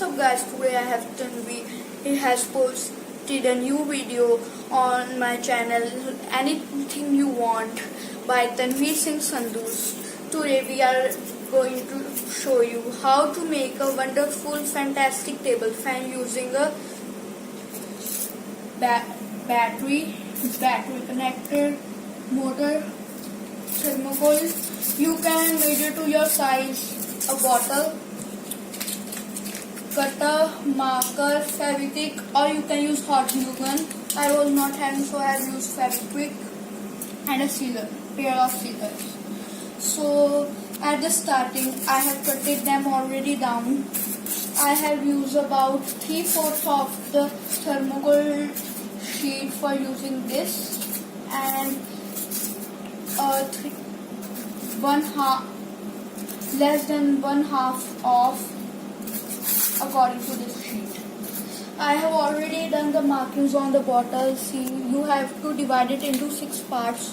up guys, today I have Tanvir. He has posted a new video on my channel, Anything You Want by Tanvir Singh Sandhu. Today we are going to show you how to make a wonderful fantastic table fan using a battery connector, motor, thermocol. You can measure to your size a bottle, cutter, marker, Fevikwik, or you can use hot glue gun. I was not having, so I have used Fevikwik and a sealer, pair of sealers. So at the starting, I have cutted them already down. I have used about 3/4 of the thermocol sheet for using this, and less than one half of according to this sheet. I have already done the markings on the bottle. See, you have to divide it into 6 parts.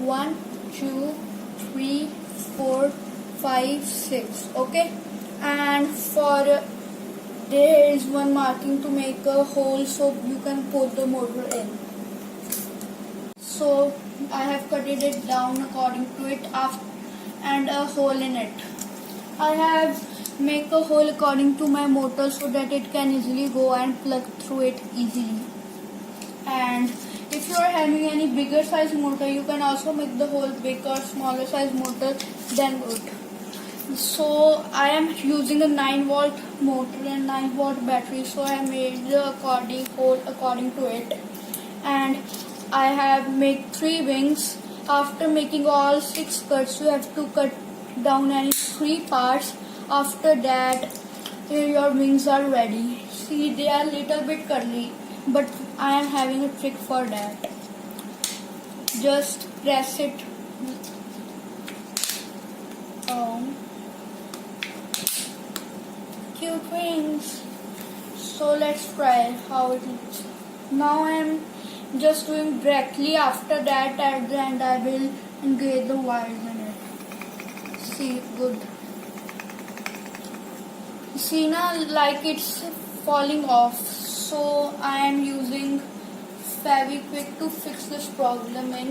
1, 2, 3, 4, 5, 6. Okay, and for there is one marking to make a hole so you can put the motor in. So I have cut it down according to it and a hole in it. I have make a hole according to my motor so that it can easily go and plug through it easily. And if you are having any bigger size motor, you can also make the hole big or smaller size motor, then good. So I am using a 9-volt motor and 9-volt battery, so I made the hole according to it, and I have made 3 wings. After making all 6 cuts, you have to cut down any 3 parts. After that, your wings are ready. See, they are little bit curly, but I am having a trick for that. Just press it down. Cute wings. So let's try how it looks. Now I am just doing directly. After that, at the end, I will engage the wires in it. See, good. See now, like it's falling off. So I am using Fevikwik to fix this problem in.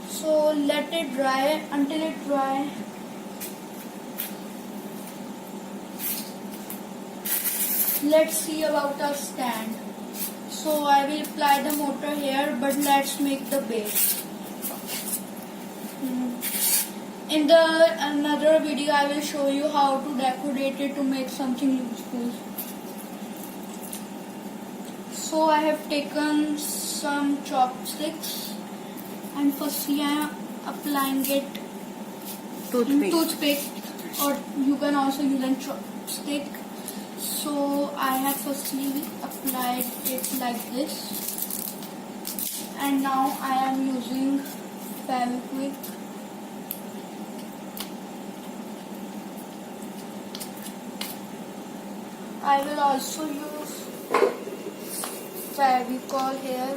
So let it dry. Until it dry, let's see about our stand. So I will apply the motor here, but let's make the base. In the another video, I will show you how to decorate it to make something useful. So I have taken some chopsticks, and firstly I am applying it toothpick, or you can also use a chopstick. So I have firstly applied it like this, and now I am using Fevikwik. I will also use Fevicol here,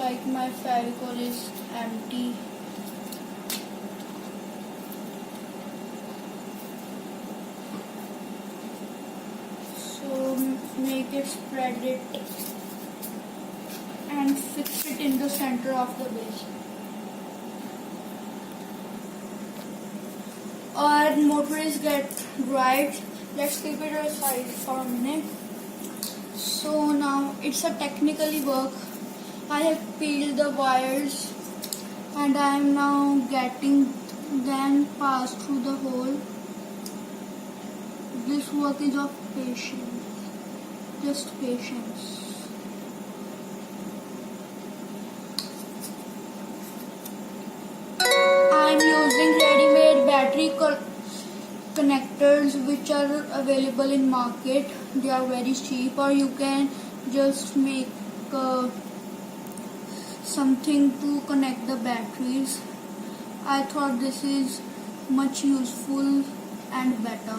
like my Fevicol is empty. Make it, spread it, and fix it in the center of the base. Our motor is get dried. Let's keep it aside for a minute. So now it's a technically work. I have peeled the wires, and I am now getting them passed through the hole. This work is of patience. Just patience. I am using ready-made battery connectors which are available in market. They are very cheap, or you can just make something to connect the batteries. I thought this is much useful and better.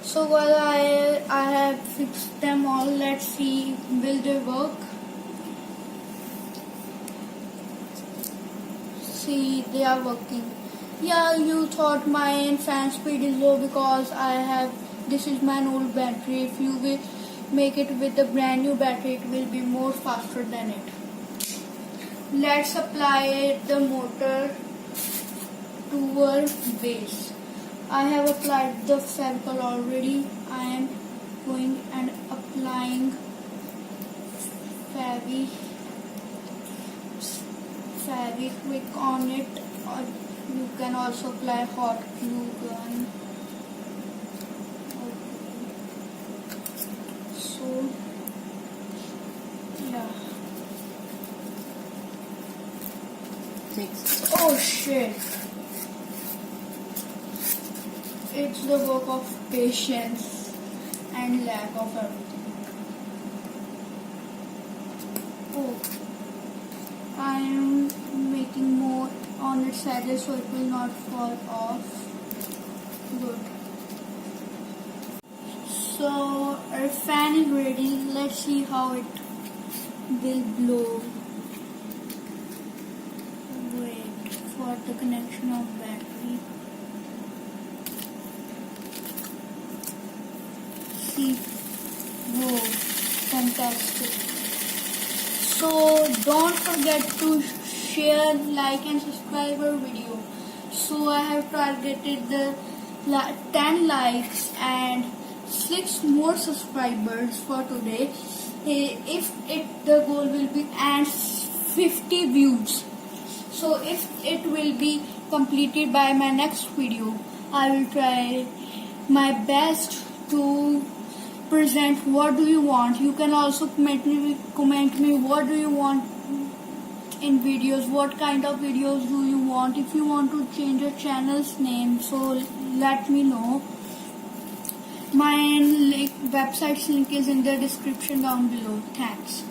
So while I have fixed them all, let's see will they work. See, they are working. Yeah, you thought my fan speed is low because this is my old battery. If you will make it with the brand new battery, it will be more faster than it. Let's apply the motor to our base. I have applied the sample already. I am going and applying Fevikwik on it, or you can also apply hot glue gun. So yeah. Oh shit. It's the work of patience and lack of everything. Oh, I am making more on its edges so it will not fall off. Good. So our fan is ready. Let's see how it will blow. Wait for the connection of battery. See, whoa, fantastic. So don't forget to share, like and subscribe our video. So I have targeted the 10 likes and 6 more subscribers for today. The goal will be and 50 views. So if it will be completed by my next video, I will try my best to present what do you want. You can also comment me what do you want in videos, what kind of videos do you want. If you want to change your channel's name, so let me know. My website's link is in the description down below. Thanks.